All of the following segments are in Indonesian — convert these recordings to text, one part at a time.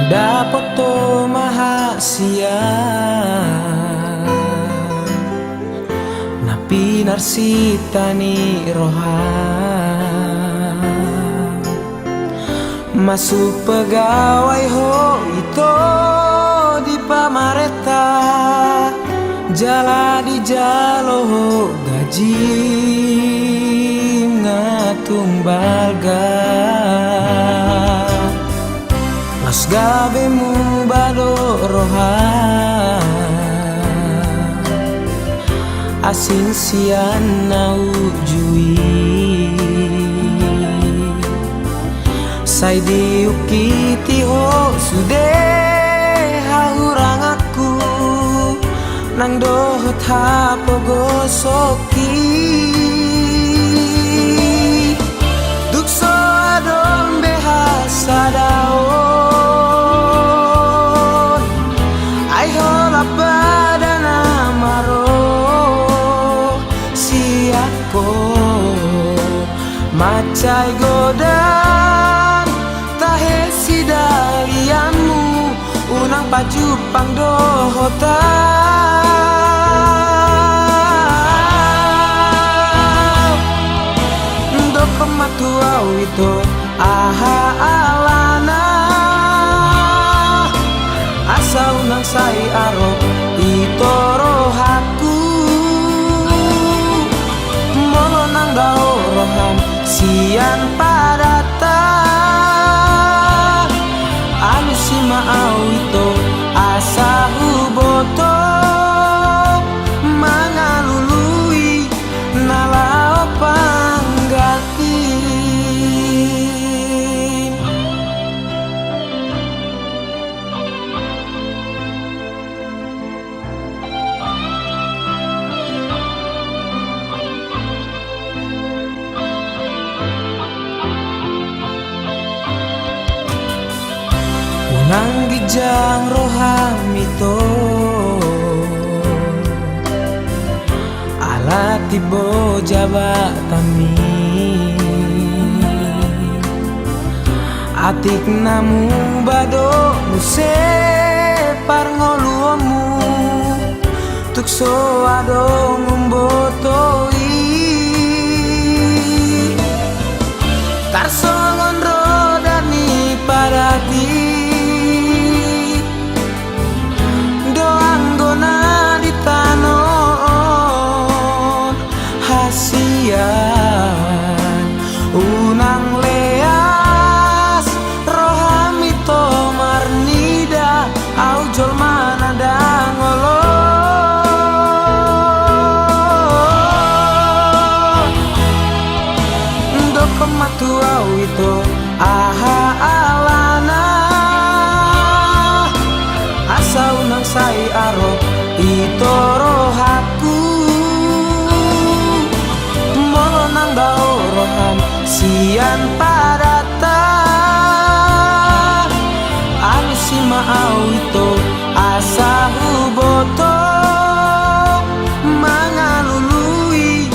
dapat to mahasia na pinarsitani rohan masuk pegawai ho itu di pamareta jala di jalo gaji ngatung balga mas gabe mu bado rohan asing sian nau jui sai diukiti ho sude hahurang aku nang dohot hapo gosoki dukso adon behasa daon ai hola pada namaro siako macai godan tahe sidalianmu unang pajupang dohotan pematuau itu aha alana asau nang sai aro itu rohaku molo nang dao rohan sian padata anu si maau itu asa huboto mangalului nalao panggati nang gijang roham itu ala tibo jabat tami atik namu bado muse parngoluomu tukso ado ngumbotoi karsongon rodani padati unang leas rohamito marnida au jol mana dangolo ndo pematu au itu aha alana asa unang sai aro itu rohaku nang dao rohan sian padata anu si maau itu asa huboto mangalului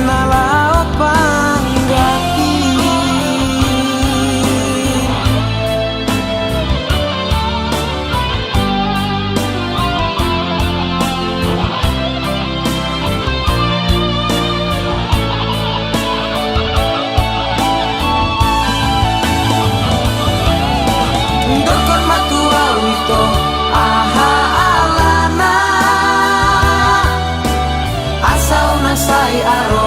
nalao panggati sai aro